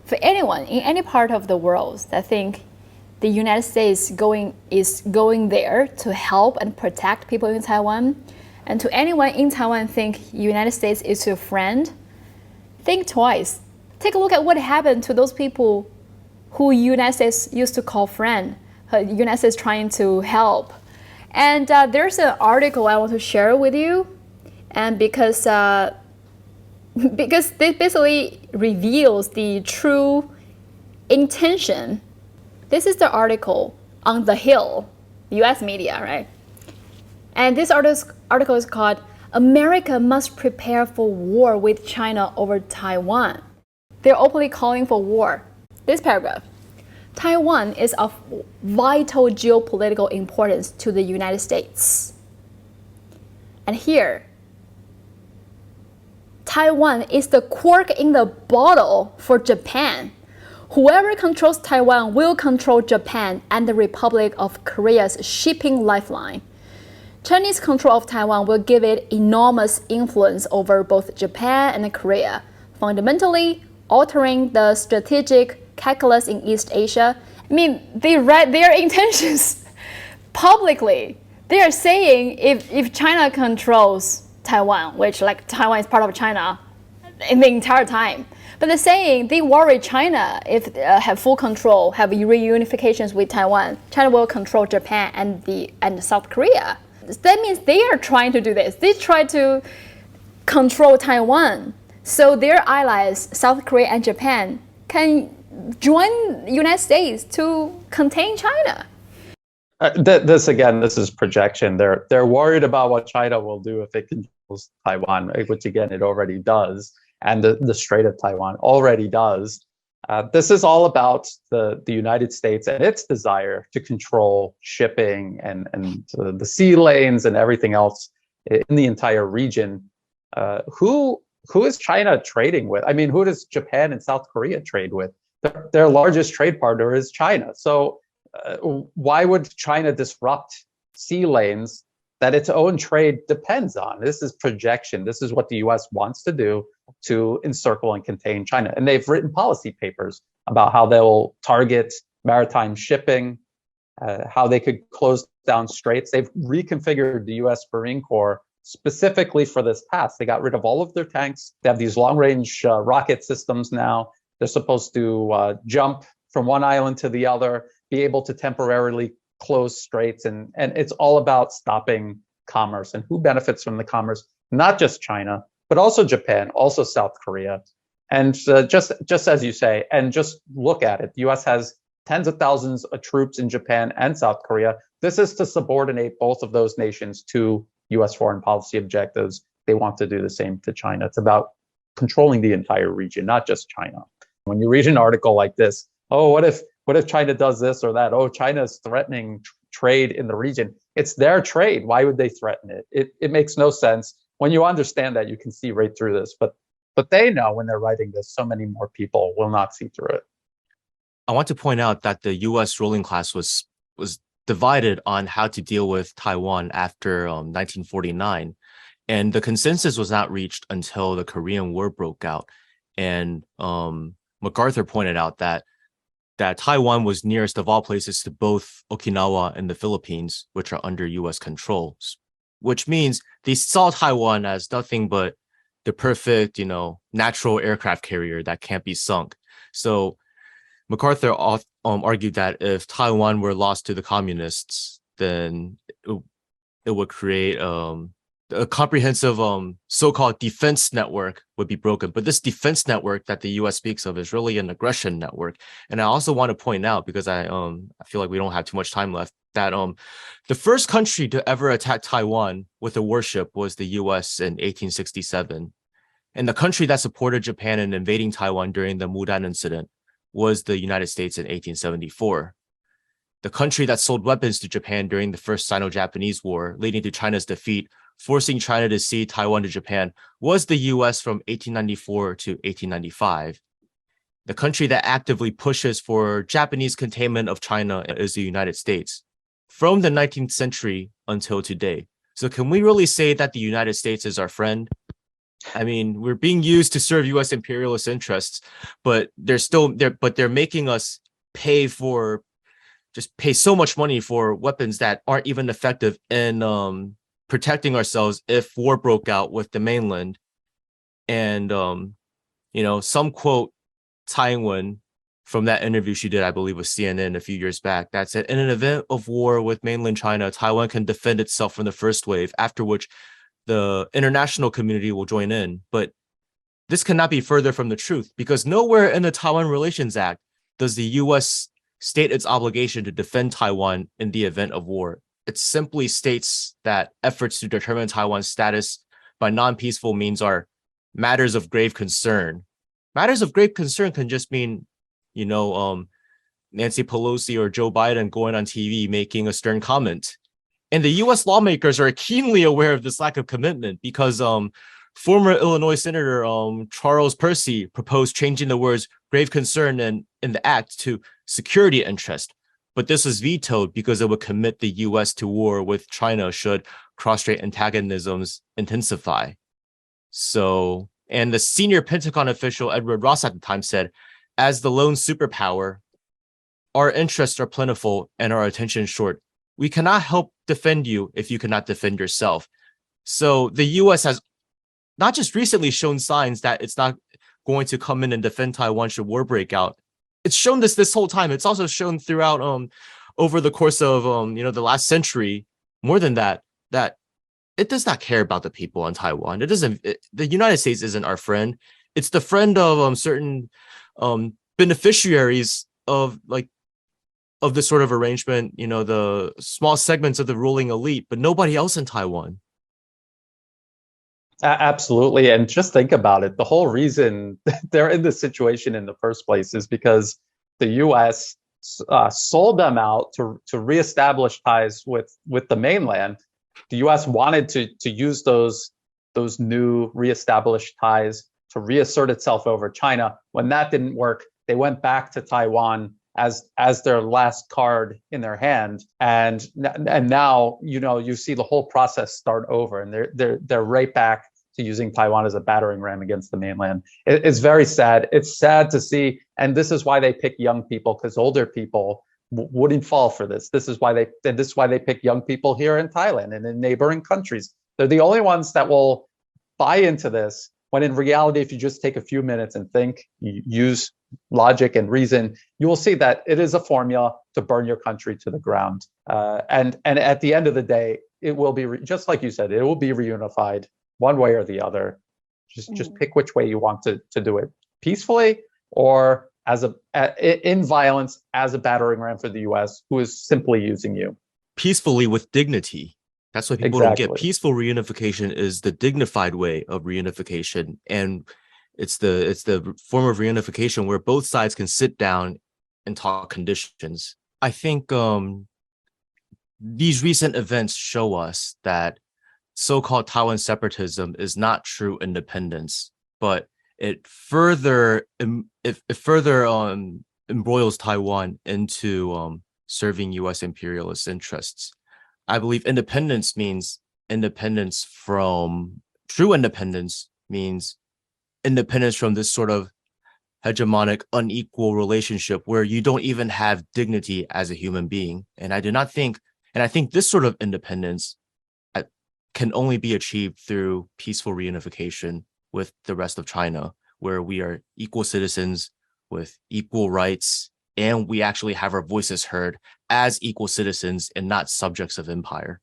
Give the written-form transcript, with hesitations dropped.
For anyone in any part of the world that think the United States is going there to help and protect people in Taiwan, and to anyone in Taiwan think United States is your friend, think twice. Take a look at what happened to those people who United States used to call friend, United States trying to help. And there's an article I want to share with you, and because this basically reveals the true intention. This is the article on The Hill, U.S. media, right? And this article is called "America Must Prepare for War with China Over Taiwan." They're openly calling for war. This paragraph: Taiwan is of vital geopolitical importance to the United States. And here, Taiwan is the cork in the bottle for Japan. Whoever controls Taiwan will control Japan and the Republic of Korea's shipping lifeline. Chinese control of Taiwan will give it enormous influence over both Japan and Korea, fundamentally altering the strategic calculus in East Asia. I mean, they read their intentions publicly. They are saying if China controls Taiwan, which like Taiwan is part of China in the entire time, but they're saying they worry China if have full control, have reunifications with Taiwan, China will control Japan and South Korea. That means they are trying to do this. They try to control Taiwan, so their allies, South Korea and Japan, can join the United States to contain China. This is projection. They're worried about what China will do if it controls Taiwan, which again it already does, and the Strait of Taiwan already does. This is all about the United States and its desire to control shipping and the sea lanes and everything else in the entire region. Who is China trading with? I mean, who does Japan and South Korea trade with? Their largest trade partner is China. So why would China disrupt sea lanes that its own trade depends on? This is projection. This is what the U.S. wants to do to encircle and contain China. And they've written policy papers about how they will target maritime shipping, how they could close down straits. They've reconfigured the U.S. Marine Corp specifically for this task. They got rid of all of their tanks. They have these long-range rocket systems now. They're supposed to jump from one island to the other, be able to temporarily close straits, and it's all about stopping commerce. And who benefits from the commerce? Not just China, but also Japan, also South Korea. And just as you say, and just look at it, the U.S. has tens of thousands of troops in Japan and South Korea. This is to subordinate both of those nations to U.S. foreign policy objectives. They want to do the same to China. It's about controlling the entire region, not just China. When you read an article like this, oh, what if China does this or that? Oh, China is threatening trade in the region. It's their trade. Why would they threaten it? It makes no sense. When you understand that, you can see right through this. But they know when they're writing this, so many more people will not see through it. I want to point out that the U.S. ruling class was divided on how to deal with Taiwan after 1949. And the consensus was not reached until the Korean War broke out. And MacArthur pointed out that Taiwan was nearest of all places to both Okinawa and the Philippines, which are under U.S. control, which means they saw Taiwan as nothing but the perfect, natural aircraft carrier that can't be sunk. So MacArthur argued that if Taiwan were lost to the communists, then it would create a comprehensive so-called defense network would be broken. But this defense network that the U.S. speaks of is really an aggression network. And I also want to point out, because I feel like we don't have too much time left, that the first country to ever attack Taiwan with a warship was the U.S. in 1867. And the country that supported Japan in invading Taiwan during the Mudan incident was the United States in 1874. The country that sold weapons to Japan during the First Sino-Japanese War, leading to China's defeat, forcing China to cede Taiwan to Japan, was the U.S. from 1894 to 1895. The country that actively pushes for Japanese containment of China is the United States, from the 19th century until today. So can we really say that the United States is our friend? I mean, we're being used to serve U.S. imperialist interests, but they're making us pay so much money for weapons that aren't even effective in protecting ourselves if war broke out with the mainland. And some quote Taiwan from that interview she did, I believe, with CNN a few years back, that said, in an event of war with mainland China, Taiwan can defend itself from the first wave, after which the international community will join in. But this cannot be further from the truth, because nowhere in the Taiwan Relations Act does the U.S. state its obligation to defend Taiwan in the event of war. It simply states that efforts to determine Taiwan's status by non-peaceful means are matters of grave concern. Matters of grave concern can just mean, Nancy Pelosi or Joe Biden going on TV making a stern comment. And the U.S. lawmakers are keenly aware of this lack of commitment, because former Illinois Senator Charles Percy proposed changing the words grave concern in the act to security interest. But this was vetoed because it would commit the U.S. to war with China should cross-strait antagonisms intensify. So, and the senior Pentagon official Edward Ross at the time said, as the lone superpower, our interests are plentiful and our attention short. We cannot help defend you if you cannot defend yourself. So the U.S. has not just recently shown signs that it's not going to come in and defend Taiwan should war break out. It's shown this whole time. It's also shown throughout over the course of the last century, more than that it does not care about the people on Taiwan. The United States isn't our friend. It's the friend of certain beneficiaries of this sort of arrangement, the small segments of the ruling elite, but nobody else in Taiwan. Absolutely. And just think about it. The whole reason they're in this situation in the first place is because the U.S. sold them out to reestablish ties with the mainland. The U.S. wanted to use those new reestablished ties to reassert itself over China. When that didn't work, they went back to Taiwan as their last card in their hand, and now you see the whole process start over, and they're right back to using Taiwan as a battering ram against the mainland. It's very sad. It's sad to see, and this is why they pick young people, because older people wouldn't fall for this. This is why they pick young people here in Thailand and in neighboring countries. They're the only ones that will buy into this, when in reality, if you just take a few minutes and think, use logic and reason, you will see that it is a formula to burn your country to the ground. And at the end of the day, it will be, just like you said, it will be reunified one way or the other. Just pick which way you want to do it, peacefully or in violence, as a battering ram for the U.S., who is simply using you. Peacefully with dignity. That's what people don't get. Peaceful reunification is the dignified way of reunification, and it's the form of reunification where both sides can sit down and talk conditions. I think these recent events show us that so-called Taiwan separatism is not true independence, but it further embroils Taiwan into serving U.S. imperialist interests. I believe true independence means independence from this sort of hegemonic, unequal relationship where you don't even have dignity as a human being. And I think this sort of independence can only be achieved through peaceful reunification with the rest of China, where we are equal citizens with equal rights, and we actually have our voices heard as equal citizens and not subjects of empire.